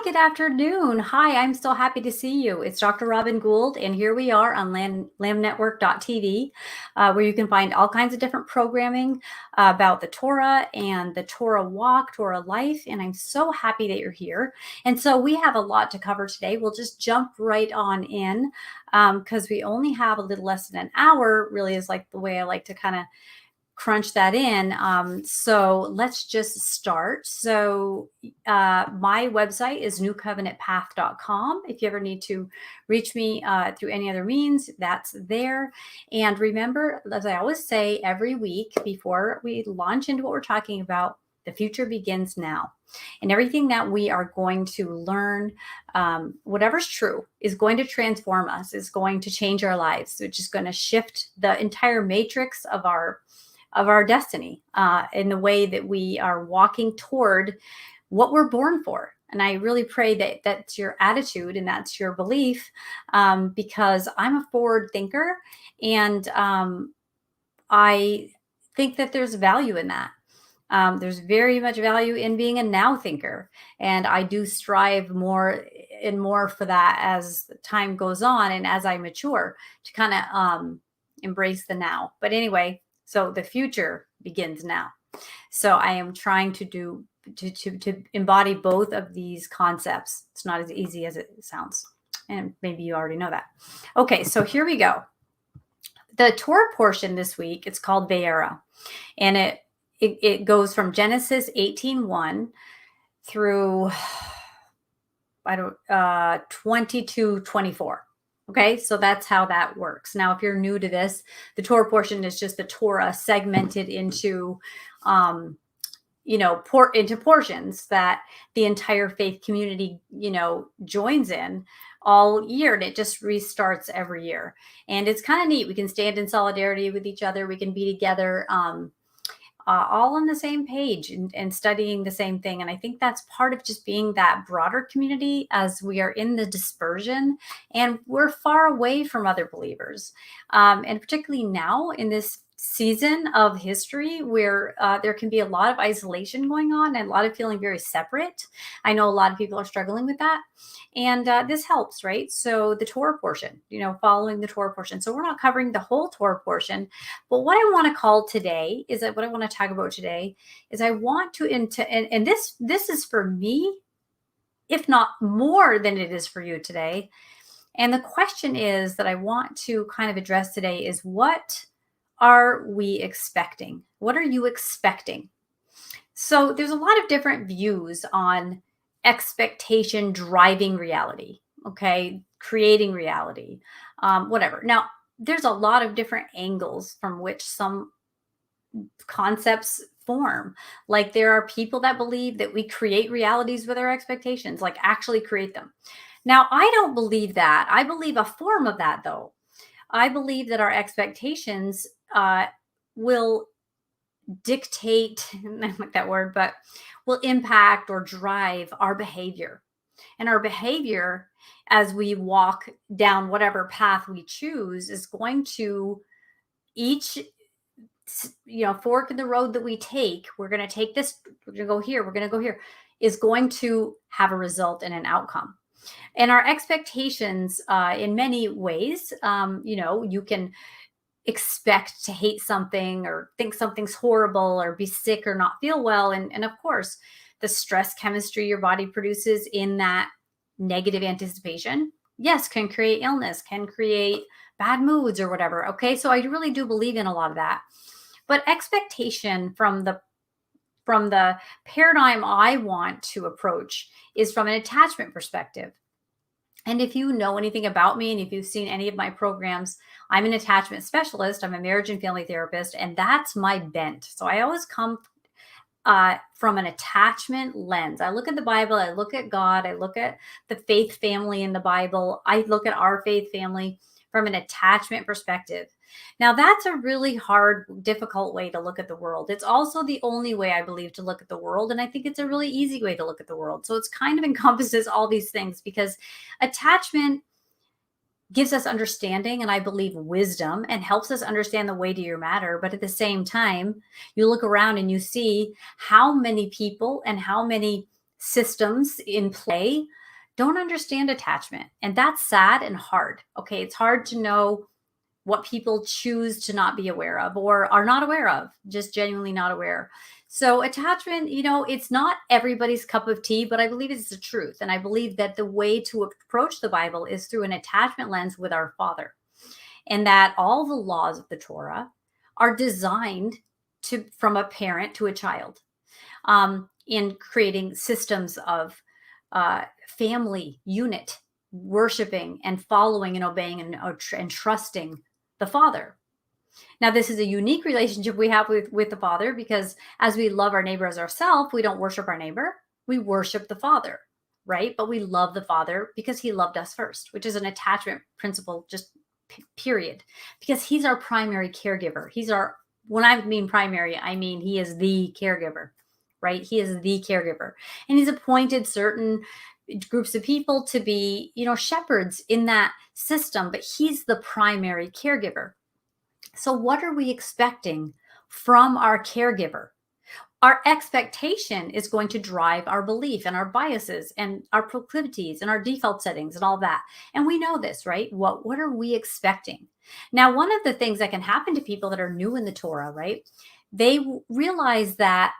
good afternoon. Hi, I'm so happy to see you. It's Dr. Robin Gould, and here we are on lamnetwork.tv, where you can find all kinds of different programming about the Torah and the Torah walk, Torah life, and I'm so happy that you're here. And so we have a lot to cover today. We'll just jump right on in because we only have a little less than an hour, really is like the way I like to kind of crunch that in. So let's just start. So my website is newcovenantpath.com. If you ever need to reach me through any other means, that's there. And remember, as I always say every week before we launch into what we're talking about, the future begins now. And everything that we are going to learn, whatever's true, is going to transform us, is going to change our lives, which is going to shift the entire matrix of our destiny in the way that we are walking toward what we're born for. And I really pray that that's your attitude and that's your belief, because I'm a forward thinker, and I think that there's value in that. There's very much value in being a now thinker, and I do strive more and more for that as time goes on and as I mature to kind of embrace the now. But anyway, so the future begins now. So I am trying to embody both of these concepts. It's not as easy as it sounds, and maybe you already know that. Okay, so here we go. The Torah portion this week, it's called D.R.E, and it goes from Genesis 18:1 through 22:24. Okay, so that's how that works. Now, if you're new to this, the Torah portion is just the Torah segmented into, into portions that the entire faith community, joins in all year, and it just restarts every year. And it's kind of neat. We can stand in solidarity with each other. We can be together, all on the same page and studying the same thing. And I think that's part of just being that broader community, as we are in the dispersion and we're far away from other believers. And particularly now in this season of history where there can be a lot of isolation going on and a lot of feeling very separate. I know a lot of people are struggling with that. And this helps, right? So the Torah portion, following the Torah portion. So we're not covering the whole Torah portion, but what I want to call today is that what I want to talk about today is I want to, and this is for me, if not more than it is for you today. And the question is that I want to kind of address today is, what are we expecting? What are you expecting? So there's a lot of different views on expectation driving reality, okay? Creating reality, whatever. Now, there's a lot of different angles from which some concepts form. Like, there are people that believe that we create realities with our expectations, like actually create them. Now, I don't believe that. I believe a form of that, though. I believe that our expectations will dictate, I don't like that word, but will impact or drive our behavior. And our behavior, as we walk down whatever path we choose, is going to each fork in the road that we take. We're going to take this, we're going to go here, we're going to go here, is going to have a result and an outcome. And our expectations, in many ways, you can expect to hate something or think something's horrible or be sick or not feel well. And of course, the stress chemistry your body produces in that negative anticipation, yes, can create illness, can create bad moods or whatever. Okay, so I really do believe in a lot of that. But expectation from the paradigm I want to approach is from an attachment perspective. And if you know anything about me, and if you've seen any of my programs, I'm an attachment specialist. I'm a marriage and family therapist, and that's my bent. So I always come from an attachment lens. I look at the Bible, I look at God, I look at the faith family in the Bible, I look at our faith family from an attachment perspective. Now, that's a really hard, difficult way to look at the world. It's also the only way, I believe, to look at the world. And I think it's a really easy way to look at the world. So it's kind of encompasses all these things, because attachment gives us understanding and, I believe, wisdom, and helps us understand the weight of your matter. But at the same time, you look around and you see how many people and how many systems in play don't understand attachment. And that's sad and hard. Okay. It's hard to know what people choose to not be aware of or are not aware of, just genuinely not aware. So, attachment, it's not everybody's cup of tea, but I believe it's the truth. And I believe that the way to approach the Bible is through an attachment lens with our Father, and that all the laws of the Torah are designed from a parent to a child, in creating systems of family unit, worshiping and following and obeying and trusting the Father. Now, this is a unique relationship we have with the Father, because as we love our neighbor as ourselves, we don't worship our neighbor. We worship the Father, right? But we love the Father because he loved us first, which is an attachment principle, just period. Because he's our primary caregiver. When I mean primary, I mean he is the caregiver, right? He is the caregiver. And he's appointed certain groups of people to be, shepherds in that system, but he's the primary caregiver. So what are we expecting from our caregiver? Our expectation is going to drive our belief and our biases and our proclivities and our default settings and all that. And we know this, right? What are we expecting? Now, one of the things that can happen to people that are new in the Torah, right? They realize that,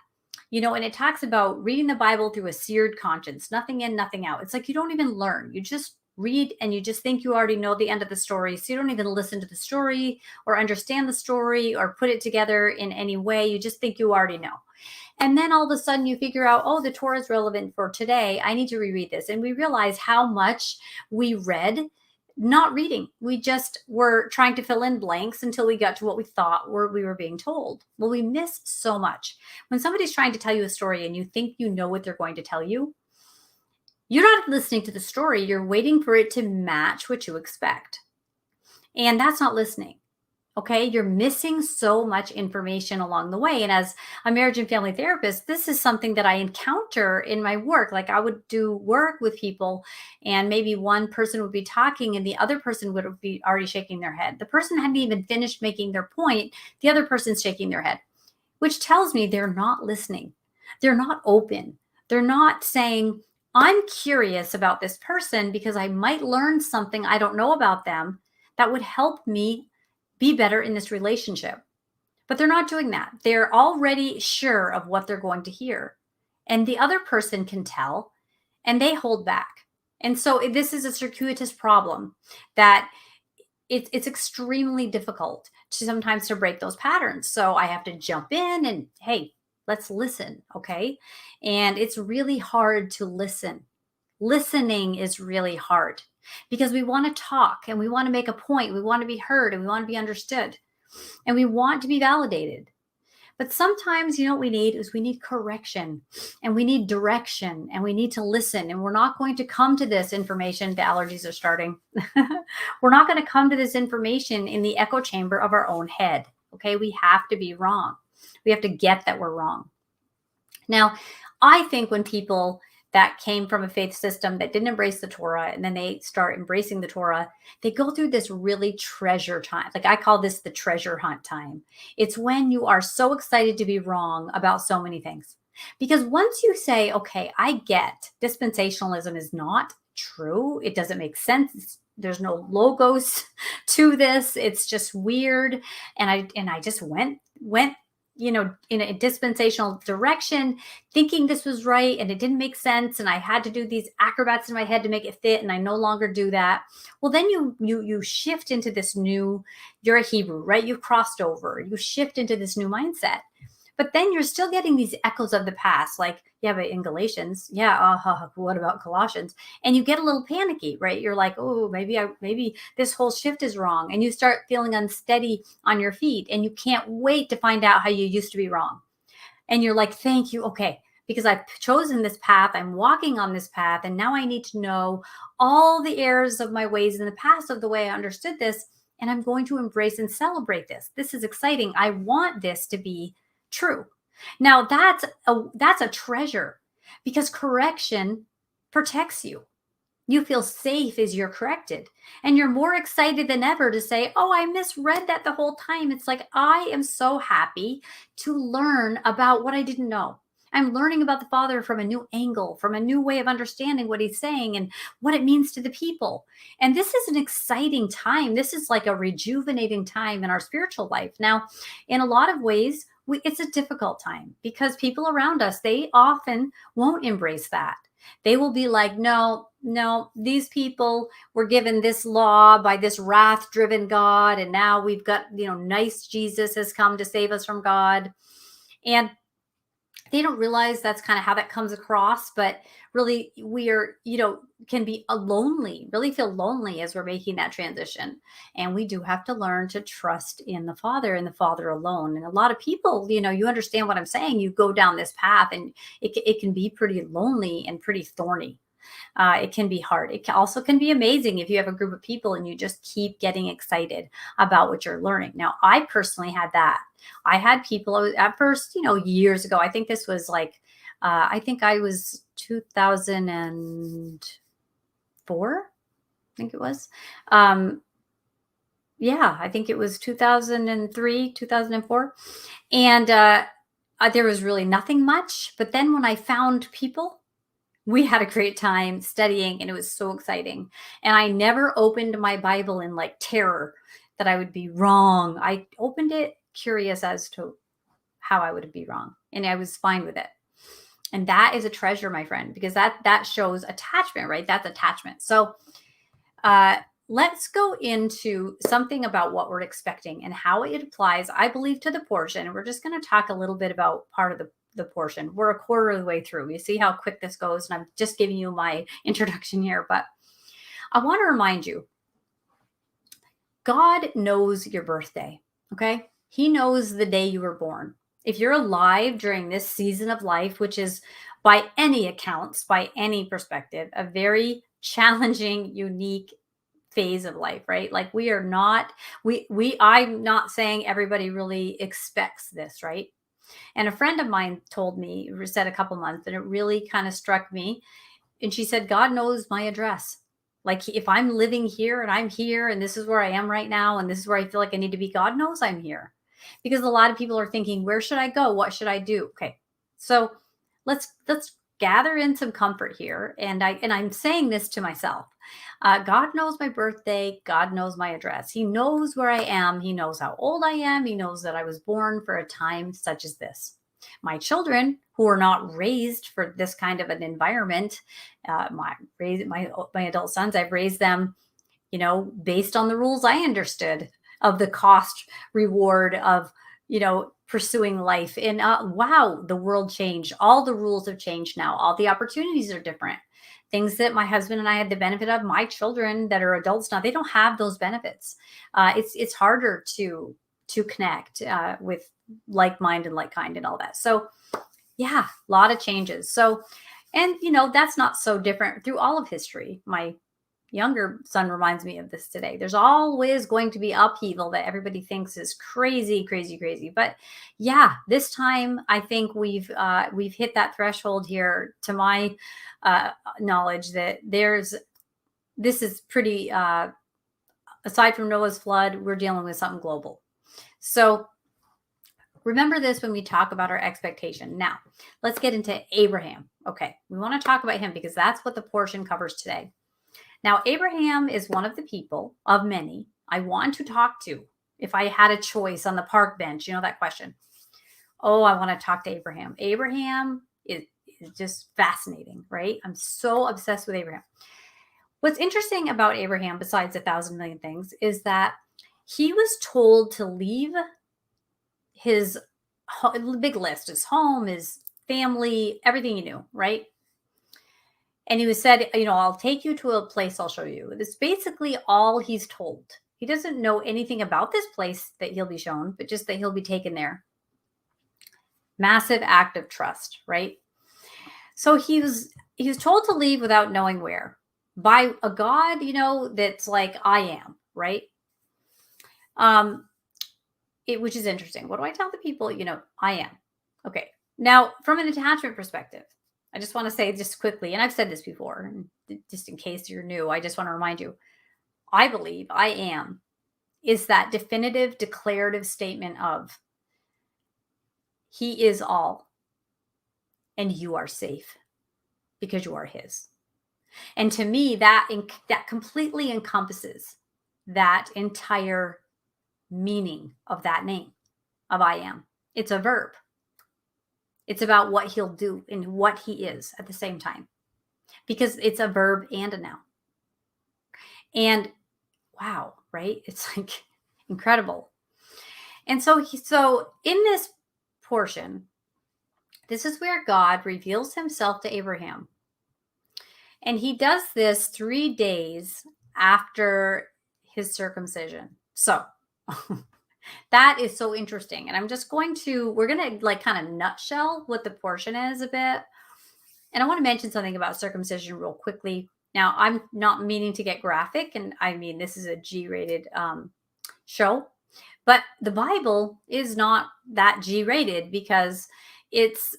and it talks about reading the Bible through a seared conscience, nothing in, nothing out. It's like you don't even learn. You just read and you just think you already know the end of the story. So you don't even listen to the story or understand the story or put it together in any way. You just think you already know. And then all of a sudden you figure out, oh, the Torah is relevant for today. I need to reread this. And we realize how much we read not reading. We just were trying to fill in blanks until we got to what we thought we were being told. Well, we miss so much. When somebody's trying to tell you a story and you think you know what they're going to tell you, you're not listening to the story. You're waiting for it to match what you expect. And that's not listening. Okay, you're missing so much information along the way. And as a marriage and family therapist, this is something that I encounter in my work. Like I would do work with people, and maybe one person would be talking and the other person would be already shaking their head. The person hadn't even finished making their point. The other person's shaking their head, which tells me they're not listening. They're not open. They're not saying, I'm curious about this person because I might learn something I don't know about them that would help me be better in this relationship. But they're not doing that. They're already sure of what they're going to hear. And the other person can tell, and they hold back. And so this is a circuitous problem that it's extremely difficult sometimes to break those patterns. So I have to jump in and, hey, let's listen, okay? And it's really hard to listen. Listening is really hard because we want to talk and we want to make a point. We want to be heard and we want to be understood and we want to be validated. But sometimes, what we need is we need correction and we need direction and we need to listen. And we're not going to come to this information. The allergies are starting. We're not going to come to this information in the echo chamber of our own head. Okay. We have to be wrong. We have to get that we're wrong. Now, I think when people that came from a faith system that didn't embrace the Torah, and then they start embracing the Torah, they go through this really treasure time. Like I call this the treasure hunt time. It's when you are so excited to be wrong about so many things. Because once you say, okay, I get dispensationalism is not true. It doesn't make sense. There's no logos to this. It's just weird. And I just went in a dispensational direction, thinking this was right, and it didn't make sense. And I had to do these acrobats in my head to make it fit. And I no longer do that. Well, then you shift into this new, you're a Hebrew, right? You've crossed over, you shift into this new mindset. But then you're still getting these echoes of the past, like, yeah, but in Galatians, what about Colossians? And you get a little panicky, right? You're like, oh, maybe this whole shift is wrong. And you start feeling unsteady on your feet and you can't wait to find out how you used to be wrong. And you're like, thank you. Okay, because I've chosen this path. I'm walking on this path. And now I need to know all the errors of my ways in the past of the way I understood this. And I'm going to embrace and celebrate this. This is exciting. I want this to be true. Now that's a treasure, because correction protects you. You feel safe as you're corrected, and you're more excited than ever to say, oh, I misread that the whole time. It's like, I am so happy to learn about what I didn't know. I'm learning about the Father from a new angle, from a new way of understanding what he's saying and what it means to the people. And this is an exciting time. This is like a rejuvenating time in our spiritual life. Now, in a lot of ways, it's a difficult time because people around us, they often won't embrace that. They will be like, no, no, these people were given this law by this wrath driven God. And now we've got, nice Jesus has come to save us from God. And they don't realize that's kind of how that comes across. But really, we are, can be really feel lonely as we're making that transition. And we do have to learn to trust in the Father and the Father alone. And a lot of people, you understand what I'm saying. You go down this path and it can be pretty lonely and pretty thorny. It can be hard. It also can be amazing if you have a group of people and you just keep getting excited about what you're learning. Now, I personally had that. I had people at first, years ago. I think this was like, I think I was 2004. I think it was. Yeah, I think it was 2003, 2004. And there was really nothing much. But then when I found people, we had a great time studying and it was so exciting. And I never opened my Bible in like terror that I would be wrong. I opened it curious as to how I would be wrong. And I was fine with it. And that is a treasure, my friend, because that shows attachment, right? That's attachment. So let's go into something about what we're expecting and how it applies, I believe, to the portion. And we're just going to talk a little bit about part of the portion. We're a quarter of the way through. You see how quick this goes. And I'm just giving you my introduction here, but I want to remind you, God knows your birthday. Okay. He knows the day you were born. If you're alive during this season of life, which is by any accounts, by any perspective, a very challenging, unique phase of life, right? Like I'm not saying everybody really expects this, right? And a friend of mine said a couple months, and it really kind of struck me. And she said, God knows my address. Like if I'm living here and I'm here and this is where I am right now and this is where I feel like I need to be, God knows I'm here. Because a lot of people are thinking, where should I go? What should I do? Okay. So let's gather in some comfort here. And I'm saying this to myself. God knows my birthday. God knows my address. He knows where I am. He knows how old I am. He knows that I was born for a time such as this. My children, who are not raised for this kind of an environment, my adult sons, I've raised them, based on the rules I understood of the cost reward of, pursuing life. And wow, the world changed. All the rules have changed now. All the opportunities are different. Things that my husband and I had the benefit of, my children that are adults now, they don't have those benefits. It's harder to connect with like mind and like kind and all that. So yeah, a lot of changes. So, and that's not so different through all of history. My younger son reminds me of this today. There's always going to be upheaval that everybody thinks is crazy, crazy, crazy. But yeah, this time I think we've hit that threshold here, to my knowledge, that this is pretty, aside from Noah's flood, we're dealing with something global. So remember this when we talk about our expectation. Now, let's get into Abraham. Okay, we want to talk about him because that's what the portion covers today. Now, Abraham is one of the people of many I want to talk to if I had a choice on the park bench. That question. Oh, I want to talk to Abraham. Abraham is just fascinating, right? I'm so obsessed with Abraham. What's interesting about Abraham, besides 1,000 million things, is that he was told to leave his big list, his home, his family, everything he knew, right? And he was said, I'll take you to a place I'll show you. That's basically all he's told. He doesn't know anything about this place that he'll be shown, but just that he'll be taken there. Massive act of trust, right? So he was told to leave without knowing where, by a God, that's like, I am, right? Which is interesting. What do I tell the people? I am. Okay. Now, from an attachment perspective, I just want to say just quickly, and I've said this before, just in case you're new, I just want to remind you, I believe I am is that definitive declarative statement of He is all. and you are safe because you are his. And to me, that completely encompasses that entire meaning of that name of I am. It's a verb. It's about what he'll do and what he is at the same time, because it's a verb and a noun. And wow, right? It's like incredible. And so in this portion, this is where God reveals himself to Abraham. And he does this 3 days after his circumcision. So that is so interesting. And we're going to like kind of nutshell what the portion is a bit. And I want to mention something about circumcision real quickly. Now, I'm not meaning to get graphic, and I mean, this is a G-rated show, but the Bible is not that G-rated because it's,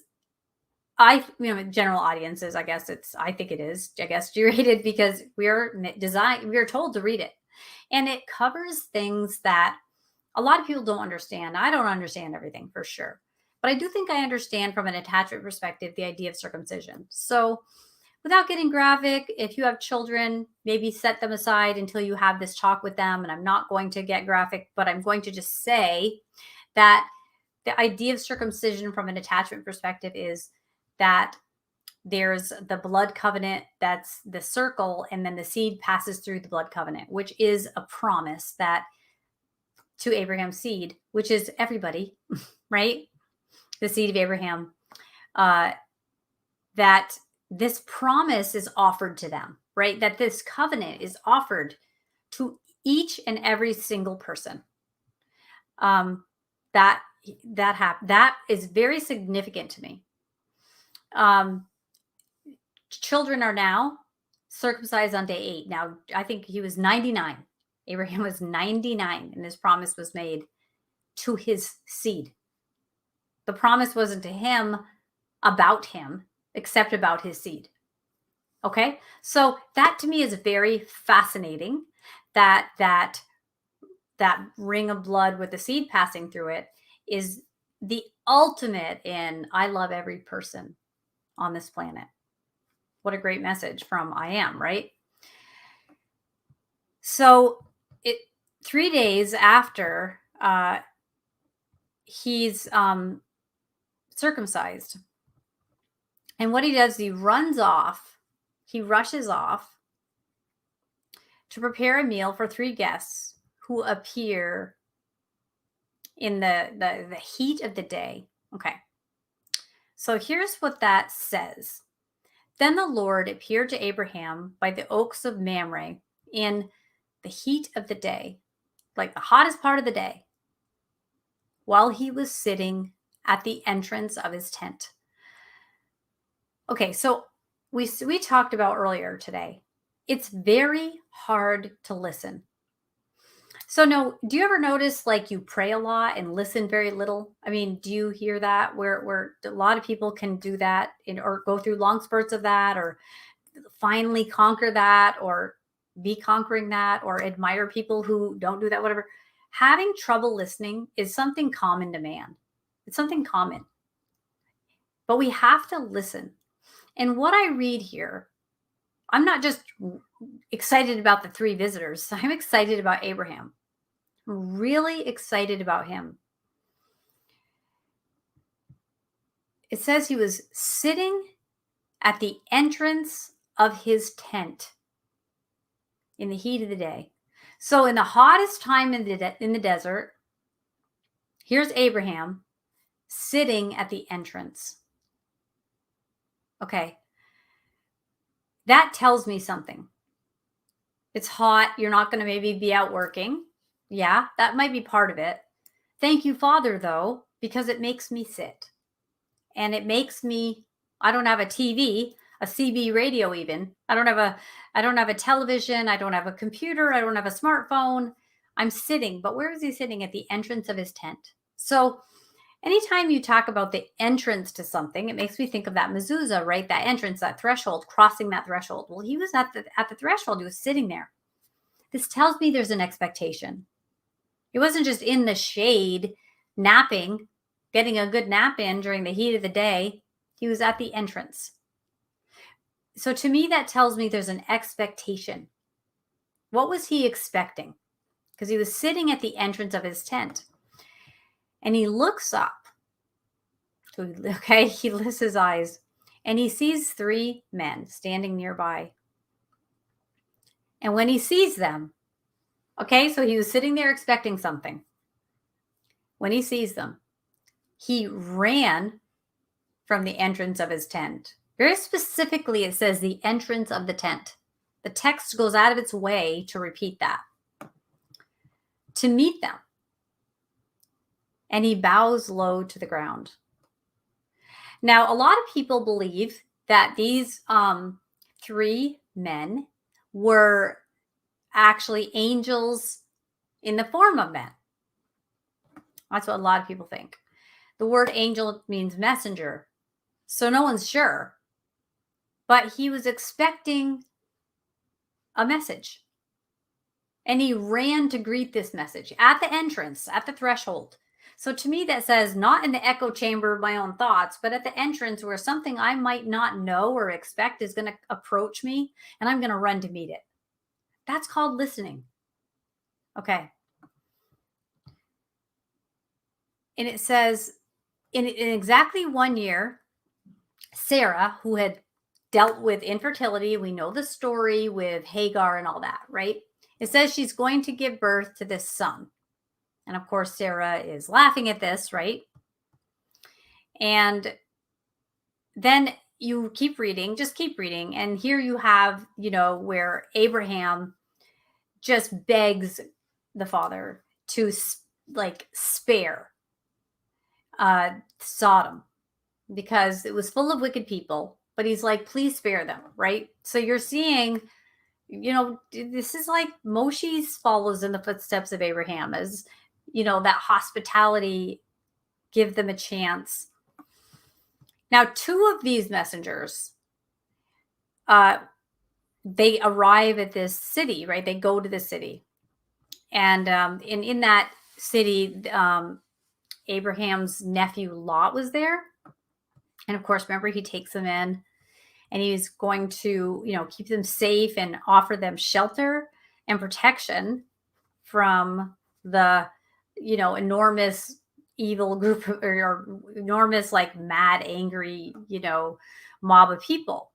general audiences, I think it is, G-rated because we are told to read it. And it covers things that a lot of people don't understand. I don't understand everything for sure, but I do think I understand from an attachment perspective the idea of circumcision. So without getting graphic, if you have children, maybe set them aside until you have this talk with them. And I'm not going to get graphic, but I'm going to just say that the idea of circumcision from an attachment perspective is that there's the blood covenant, that's the circle, and then the seed passes through the blood covenant, which is a promise that to Abraham's seed, which is everybody, right? The seed of Abraham, that this promise is offered to them, right? That this covenant is offered to each and every single person. That is very significant to me. Children are now circumcised on day 8. Now, I think he was 99. Abraham was 99, and this promise was made to his seed. The promise wasn't to him about him, except about his seed. Okay? So that to me is very fascinating, that ring of blood with the seed passing through it is the ultimate in I love every person on this planet. What a great message from I am, right? So 3 days after he's circumcised, and what he does, he rushes off to prepare a meal for 3 guests who appear in the heat of the day. Okay. So here's what that says. Then the Lord appeared to Abraham by the oaks of Mamre in the heat of the day, like the hottest part of the day, while he was sitting at the entrance of his tent. Okay, so we talked about earlier today, it's very hard to listen. So no, do you ever notice like you pray a lot and listen very little? I mean, do you hear that where a lot of people can do that or go through long spurts of that, or finally conquer that, or be conquering that, or admire people who don't do that, whatever. Having trouble listening is something common to man. It's something common. But we have to listen. And what I read here, I'm not just excited about the 3 visitors. I'm excited about Abraham. I'm really excited about him. It says he was sitting at the entrance of his tent in the heat of the day. So in the hottest time in the desert, here's Abraham sitting at the entrance. Okay. That tells me something. It's hot. You're not going to maybe be out working. Yeah, that might be part of it. Thank you, Father, though, because it makes me sit. And it makes me, I don't have a TV, a CB radio even. I don't have a television. I don't have a computer. I don't have a smartphone. I'm sitting. But where is he sitting? At the entrance of his tent. So anytime you talk about the entrance to something, it makes me think of that mezuzah, right? That entrance, that threshold, crossing that threshold. Well, he was at the threshold. He was sitting there. This tells me there's an expectation. He wasn't just in the shade, napping, getting a good nap in during the heat of the day. He was at the entrance. So to me, that tells me there's an expectation. What was he expecting? Because he was sitting at the entrance of his tent. And he looks up. Okay, he lifts his eyes and he sees 3 men standing nearby. And when he sees them, okay, so he was sitting there expecting something. When he sees them, he ran from the entrance of his tent. Very specifically, it says the entrance of the tent. The text goes out of its way to repeat that. To meet them. And he bows low to the ground. Now, a lot of people believe that these 3 men were actually angels in the form of men. That's what a lot of people think. The word angel means messenger. So no one's sure. But he was expecting a message. And he ran to greet this message at the entrance, at the threshold. So to me, that says not in the echo chamber of my own thoughts, but at the entrance where something I might not know or expect is going to approach me, and I'm going to run to meet it. That's called listening. Okay. And it says, in exactly 1 year, Sarah, who had dealt with infertility, we know the story with Hagar and all that, right? It says she's going to give birth to this son. And of course, Sarah is laughing at this, right? And then you keep reading, just keep reading. And here you have, where Abraham just begs the father to spare Sodom because it was full of wicked people. But he's like, please spare them, right? So you're seeing, this is like Moshe follows in the footsteps of Abraham as, that hospitality, give them a chance. Now, 2 of these messengers, they arrive at this city, right? They go to the city. And in that city, Abraham's nephew Lot was there. And of course, remember, he takes them in and he's going to, keep them safe and offer them shelter and protection from the, enormous evil group or enormous, mad, angry, mob of people.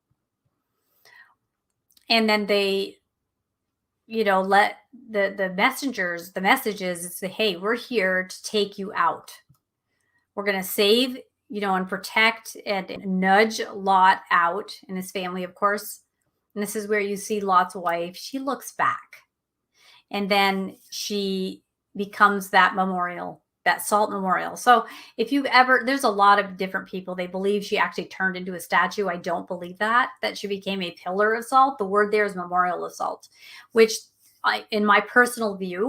And then they, let the messages say, hey, we're here to take you out. We're going to save, and protect and nudge Lot out and his family, of course. And this is where you see Lot's wife. She looks back. And then she becomes that memorial, that salt memorial. So if you've there's a lot of different people. They believe she actually turned into a statue. I don't believe that she became a pillar of salt. The word there is memorial of salt, which in my personal view,